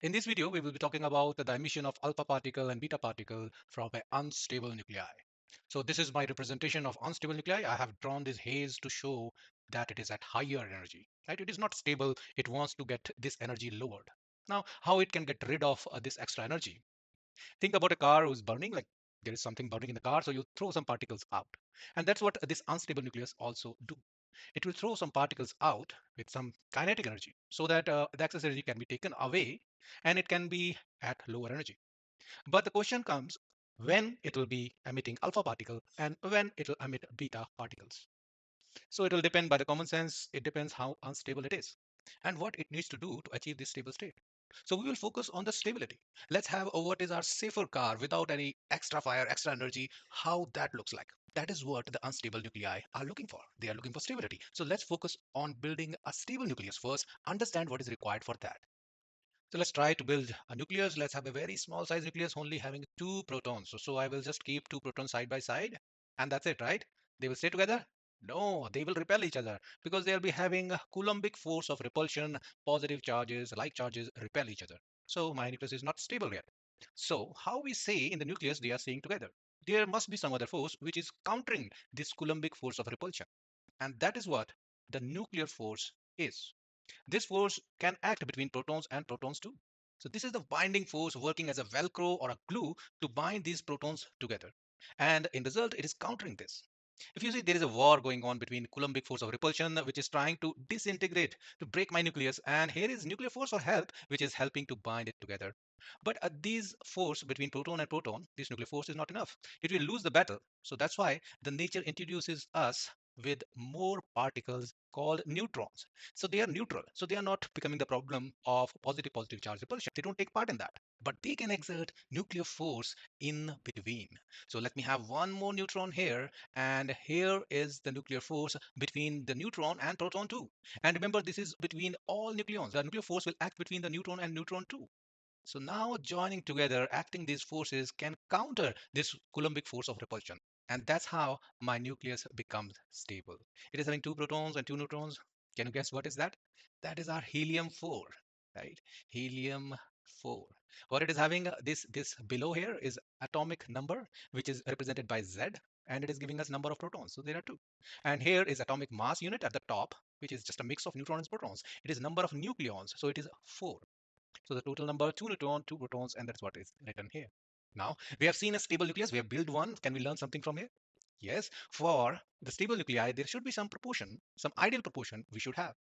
In this video, we will be talking about the emission of alpha particle and beta particle from an unstable nuclei. So this is my representation of unstable nuclei. I have drawn this haze to show that it is at higher energy, right? It is not stable. It wants to get this energy lowered. Now, how it can get rid of this extra energy? Think about a car who's burning, like there is something burning in the car, so you throw some particles out. And that's what this unstable nucleus also do. It will throw some particles out with some kinetic energy so that the excess energy can be taken away and it can be at lower energy. But the question comes when it will be emitting alpha particle and when it will emit beta particles. So it will depend by the common sense. It depends how unstable it is and what it needs to do to achieve this stable state. So we will focus on the stability. Let's have what is our safer car without any extra fire, extra energy, how that looks like. That is what the unstable nuclei are looking for. They are looking for stability. So let's focus on building a stable nucleus first, understand what is required for that. So let's try to build a nucleus. Let's have a very small size nucleus only having two protons. So I will just keep two protons side by side and that's it, right? They will stay together? No, they will repel each other because they'll be having a Coulombic force of repulsion. Positive charges, like charges repel each other. So my nucleus is not stable yet. So how we say in the nucleus they are staying together? There must be some other force which is countering this Coulombic force of repulsion. And that is what the nuclear force is. This force can act between protons and protons too. So this is the binding force working as a velcro or a glue to bind these protons together. And in result, it is countering this. If you see there is a war going on between Coulombic force of repulsion, which is trying to disintegrate, to break my nucleus, and here is nuclear force of help, which is helping to bind it together. But these force between proton and proton, this nuclear force is not enough. It will lose the battle. So that's why the nature introduces us with more particles called neutrons. So they are neutral. So they are not becoming the problem of positive charge repulsion. They don't take part in that. But they can exert nuclear force in between. So let me have one more neutron here. And here is the nuclear force between the neutron and proton too. And remember, this is between all nucleons. The nuclear force will act between the neutron and neutron too. So now joining together, acting these forces can counter this Coulombic force of repulsion. And that's how my nucleus becomes stable. It is having two protons and two neutrons. Can you guess what is that? That is our helium 4, right? Helium 4. What it is having, this below here is atomic number, which is represented by Z, and it is giving us number of protons. So there are two. And here is atomic mass unit at the top, which is just a mix of neutrons and protons. It is number of nucleons, so it is 4. So the total number, two neutron, two protons, and that's what is written here. Now, we have seen a stable nucleus. We have built one. Can we learn something from here? Yes, for the stable nuclei, there should be some proportion, some ideal proportion we should have.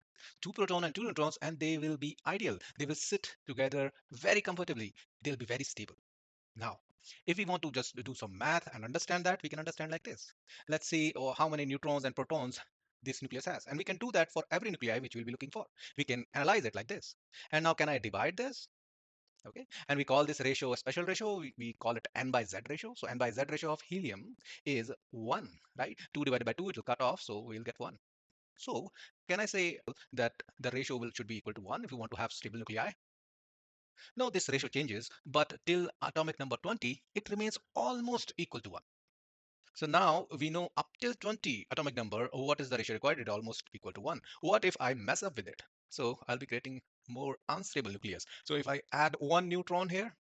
Two proton and two neutrons, and they will be ideal. They will sit together very comfortably. They'll be very stable. Now, if we want to just do some math and understand that, we can understand like this. Let's see how many neutrons and protons this nucleus has. And we can do that for every nuclei which we'll be looking for. We can analyze it like this. And now can I divide this? Okay, and we call this ratio a special ratio. We call it n by z ratio. So n by z ratio of helium is 1, right? 2 divided by 2, it will cut off, so we'll get 1. So can I say that the ratio should be equal to 1 if you want to have stable nuclei? No, this ratio changes, but till atomic number 20, it remains almost equal to 1. So now we know up till 20 atomic number, what is the ratio required? It almost equal to 1. What if I mess up with it? So I'll be creating more unstable nucleus. So if I add one neutron here,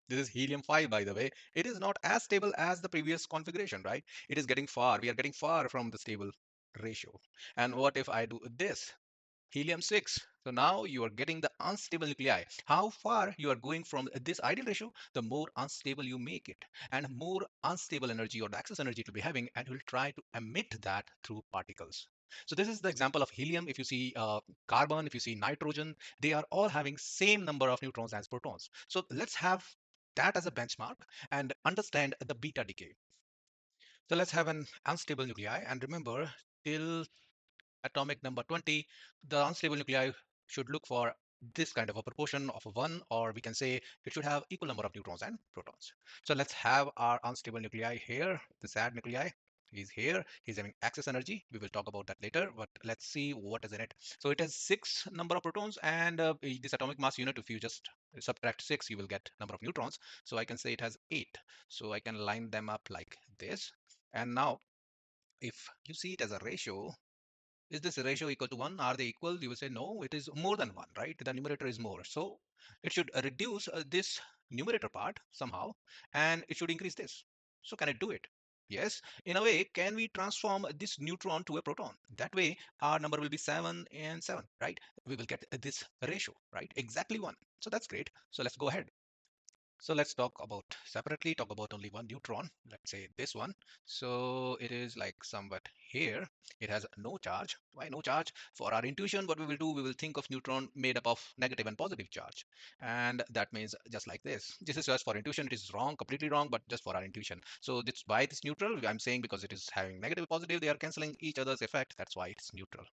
this is helium 5, by the way. It is not as stable as the previous configuration, right? It is getting far. We are getting far from the stable ratio. And what if I do this? Helium 6. So now you are getting the unstable nuclei. How far you are going from this ideal ratio, the more unstable you make it. And more unstable energy or the excess energy it will be having, and you will try to emit that through particles. So this is the example of helium. If you see carbon, if you see nitrogen, they are all having same number of neutrons as protons. So let's have that as a benchmark and understand the beta decay. So let's have an unstable nuclei and remember till atomic number 20, the unstable nuclei should look for this kind of a proportion of 1, or we can say it should have equal number of neutrons and protons. So let's have our unstable nuclei here. The sad nuclei is here. He's having excess energy. We will talk about that later, but let's see what is in it. So it has 6 number of protons, and this atomic mass unit, if you just subtract 6, you will get number of neutrons. So I can say it has 8. So I can line them up like this. And now if you see it as a ratio, is this ratio equal to 1? Are they equal? You will say no, it is more than 1, right? The numerator is more. So It should reduce this numerator part somehow, and it should increase this. So can it do it? Yes. In a way, can we transform this neutron to a proton? That way, our number will be 7 and 7, right? We will get this ratio, right? Exactly 1. So that's great. So let's go ahead. So let's talk about separately, talk about only one neutron. Let's say this one. So it is like somewhat here. It has no charge. Why no charge? For our intuition, what we will do, we will think of neutron made up of negative and positive charge. And that means just like this. This is just for intuition. It is wrong, completely wrong, but just for our intuition. So it's why it's neutral. I'm saying because it is having negative, positive, they are canceling each other's effect. That's why it's neutral.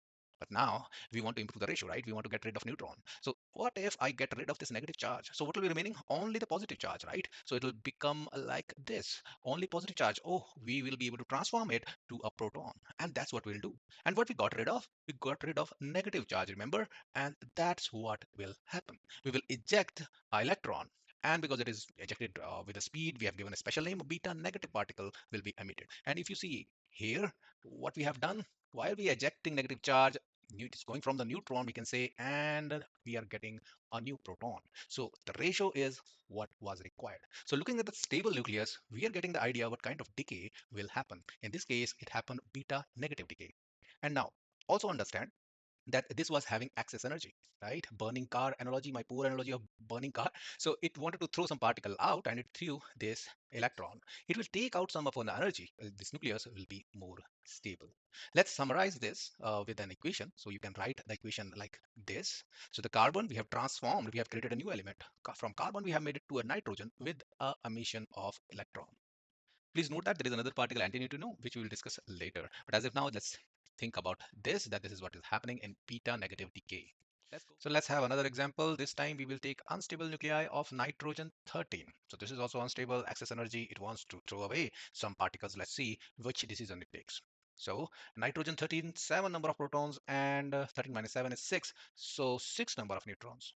But now we want to improve the ratio, right? We want to get rid of neutron. So what if I get rid of this negative charge? So what will be remaining? Only the positive charge, right? So it will become like this, only positive charge. Oh, we will be able to transform it to a proton. And that's what we'll do. And what we got rid of? We got rid of negative charge, remember? And that's what will happen. We will eject an electron. And because it is ejected with a speed, we have given a special name, beta negative particle will be emitted. And if you see here, what we have done, while we ejecting negative charge, it's going from the neutron, we can say, and we are getting a new proton. So the ratio is what was required. So looking at the stable nucleus, we are getting the idea what kind of decay will happen. In this case, it happened beta negative decay. And now also understand that this was having excess energy, right? Burning car analogy, my poor analogy of burning car. So it wanted to throw some particle out and it threw this electron. It will take out some of the energy. This nucleus will be more stable. Let's summarize this with an equation. So you can write the equation like this. So the carbon we have transformed, we have created a new element. From carbon, we have made it to a nitrogen with a emission of electron. Please note that there is another particle anti neutrino, which we will discuss later. But as of now, let's think about this, that this is what is happening in beta negative decay. So let's have another example. This time we will take unstable nuclei of nitrogen 13. So this is also unstable, excess energy. It wants to throw away some particles. Let's see which decision it takes. So nitrogen 13, 7 number of protons, and 13 minus 7 is 6. So 6 number of neutrons.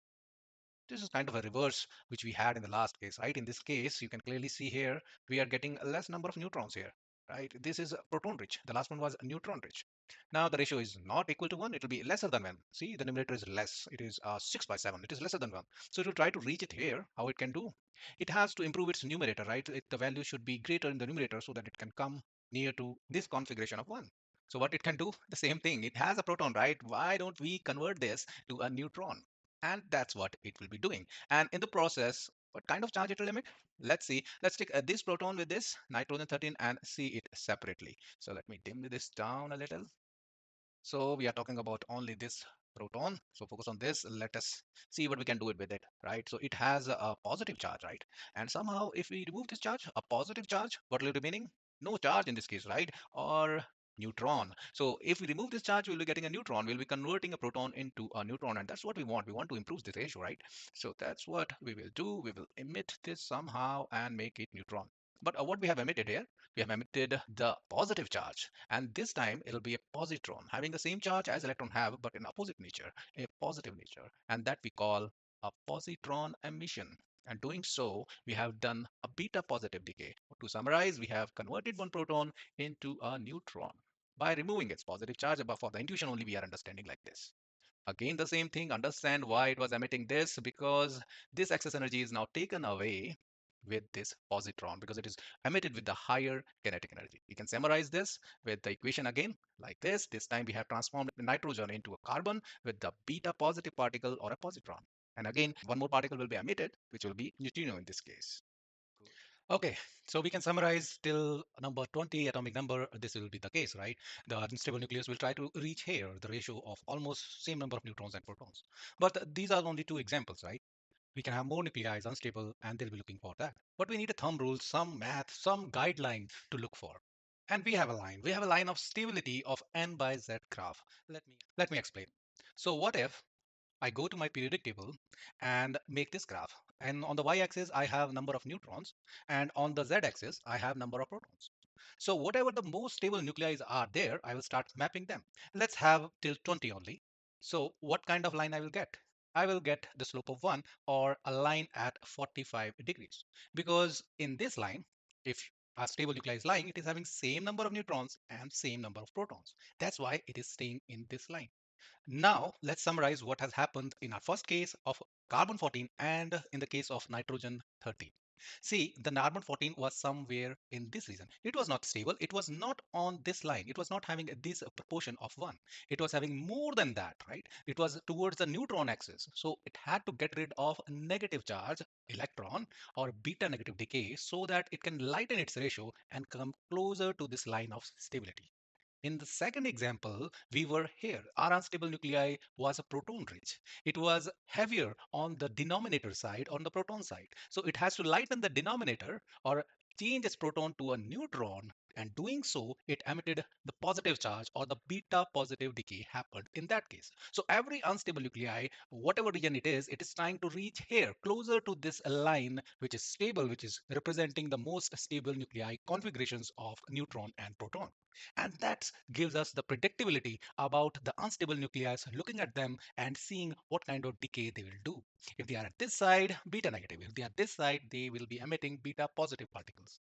This is kind of a reverse which we had in the last case, right? In this case, you can clearly see here, we are getting a less number of neutrons here, right? This is proton rich. The last one was neutron rich. Now the ratio is not equal to 1. It will be lesser than 1. See, the numerator is less. It is 6 by 7. It is lesser than 1. So it will try to reach it here. How it can do? It has to improve its numerator, right? The value should be greater in the numerator so that it can come near to this configuration of 1. So what it can do? The same thing. It has a proton, right? Why don't we convert this to a neutron? And that's what it will be doing. And in the process, what kind of charge it will emit? Let's see. Let's take this proton with this nitrogen 13 and see it separately. So let me dim this down a little. So we are talking about only this proton. So focus on this. Let us see what we can do it with it, right? So it has a positive charge, right? And somehow if we remove this charge, a positive charge, what will it be meaning? No charge in this case, right? Or neutron. So if we remove this charge, we'll be getting a neutron. We'll be converting a proton into a neutron. And that's what we want. We want to improve this ratio, right? So that's what we will do. We will emit this somehow and make it neutron. But what we have emitted here, we have emitted the positive charge. And this time it'll be a positron, having the same charge as electron have, but in opposite nature, a positive nature. And that we call a positron emission. And doing so, we have done a beta positive decay. To summarize, we have converted one proton into a neutron by removing its positive charge. But for the intuition only, we are understanding like this. Again, the same thing, understand why it was emitting this, because this excess energy is now taken away with this positron because it is emitted with the higher kinetic energy. We can summarize this with the equation again like this. This time we have transformed nitrogen into a carbon with the beta positive particle or a positron. And again, one more particle will be emitted, which will be neutrino in this case. Okay, so we can summarize till number 20 atomic number. This will be the case, right? The unstable nucleus will try to reach here the ratio of almost same number of neutrons and protons. But these are only two examples, right? We can have more nuclei unstable and they'll be looking for that. But we need a thumb rule, some math, some guideline to look for. And we have a line. We have a line of stability of n by z graph. Let me explain. So what if I go to my periodic table and make this graph. And on the y-axis, I have number of neutrons. And on the z-axis, I have number of protons. So whatever the most stable nuclei are there, I will start mapping them. Let's have till 20 only. So what kind of line I will get? I will get the slope of 1 or a line at 45 degrees. Because in this line, if a stable nuclei is lying, it is having same number of neutrons and same number of protons. That's why it is staying in this line. Now, let's summarize what has happened in our first case of carbon 14, and in the case of nitrogen 13. See, the carbon 14 was somewhere in this region. It was not stable. It was not on this line. It was not having this proportion of 1. It was having more than that, right? It was towards the neutron axis. So it had to get rid of negative charge, electron, or beta negative decay so that it can lighten its ratio and come closer to this line of stability. In the second example, we were here. Our unstable nuclei was a proton rich. It was heavier on the denominator side, on the proton side. So it has to lighten the denominator or change its proton to a neutron. And doing so, it emitted the positive charge or the beta positive decay happened in that case. So every unstable nuclei, whatever region it is trying to reach here, closer to this line, which is stable, which is representing the most stable nuclei configurations of neutron and proton. And that gives us the predictability about the unstable nuclei, looking at them and seeing what kind of decay they will do. If they are at this side, beta negative. If they are this side, they will be emitting beta positive particles.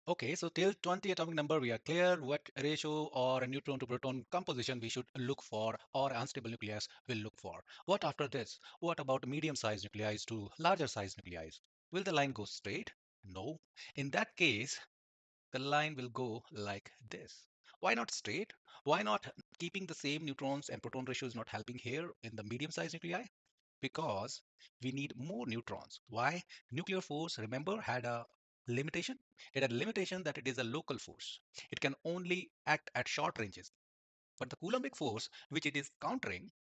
Okay, so till 20 atomic number, we are clear what ratio or a neutron to proton composition we should look for or unstable nuclei will look for. What after this? What about medium sized nuclei to larger sized nuclei? Will the line go straight? No. In that case, the line will go like this. Why not straight? Why not keeping the same neutrons and proton ratio is not helping here in the medium-sized nuclei? Because we need more neutrons. Why? Nuclear force, remember, had a limitation. It had a limitation that it is a local force. It can only act at short ranges. But the Coulombic force, which it is countering,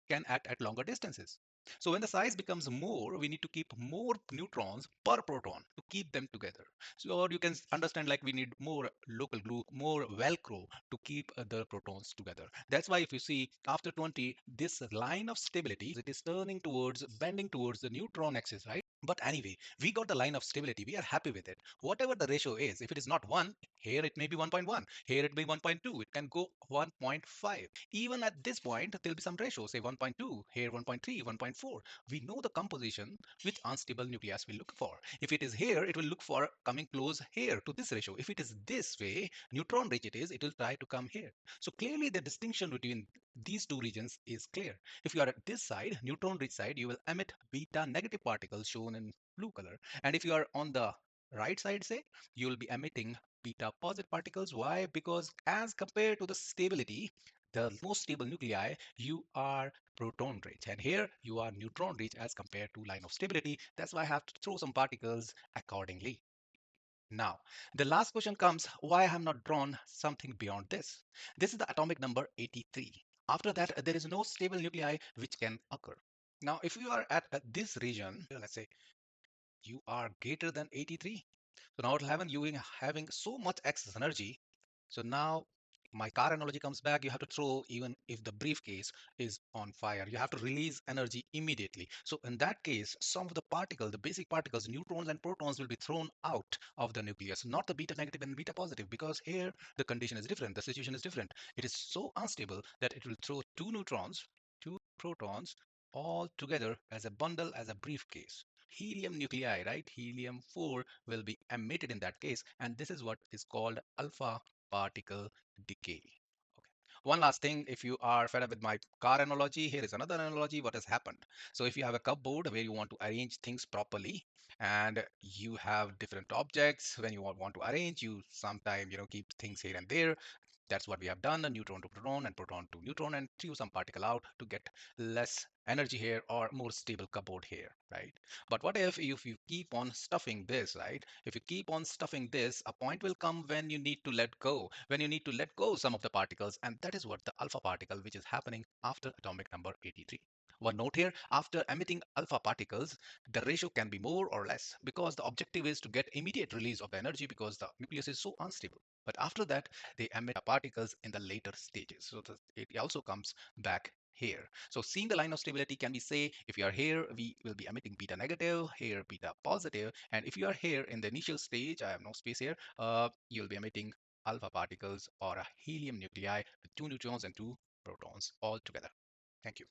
can act at longer distances. So when the size becomes more, we need to keep more neutrons per proton to keep them together. So or you can understand like we need more local glue, more Velcro to keep the protons together. That's why if you see after 20, this line of stability, it is turning towards, bending towards the neutron axis, right? But anyway, we got the line of stability. We are happy with it. Whatever the ratio is, if it is not 1, here it may be 1.1, here it may be 1.2, it can go 1.5. Even at this point, there'll be some ratio, say 1.2, here 1.3, 1.4. We know the composition which unstable nucleus will look for. If it is here, it will look for coming close here to this ratio. If it is this way, neutron rich it will try to come here. So clearly the distinction between these two regions is clear. If you are at this side, neutron rich side, you will emit beta negative particles shown in blue color. And if you are on the right side, say, you will be emitting beta positive particles. Why? Because as compared to the stability, the most stable nuclei, you are proton rich. And here you are neutron rich as compared to line of stability. That's why I have to throw some particles accordingly. Now, the last question comes, why I have not drawn something beyond this? This is the atomic number 83. After that, there is no stable nuclei which can occur. Now, if you are at this region, let's say you are greater than 83. So now you having so much excess energy. So now my car analogy comes back. You have to throw even if the briefcase is on fire. You have to release energy immediately. So in that case, some of the particles, the basic particles, neutrons and protons will be thrown out of the nucleus, not the beta negative and beta positive, because here the condition is different. The situation is different. It is so unstable that it will throw two neutrons, two protons all together as a bundle, as a briefcase. Helium nuclei, right? Helium 4 will be emitted in that case, and this is what is called alpha particle decay. Okay. One last thing, if you are fed up with my car analogy, here is another analogy what has happened. So if you have a cupboard where you want to arrange things properly and you have different objects, when you want to arrange, you sometimes keep things here and there. That's what we have done, a neutron to proton and proton to neutron, and threw some particle out to get less energy here or more stable cupboard here, right? But what if you keep on stuffing this, right? If you keep on stuffing this, a point will come when you need to let go, when you need to let go some of the particles, and that is what the alpha particle, which is happening after atomic number 83. One note here, after emitting alpha particles, the ratio can be more or less because the objective is to get immediate release of the energy because the nucleus is so unstable. But after that, they emit particles in the later stages. So it also comes back here. So seeing the line of stability, can we say if you are here, we will be emitting beta negative, here beta positive, and if you are here in the initial stage, I have no space here, you'll be emitting alpha particles or a helium nuclei with two neutrons and two protons all together. Thank you.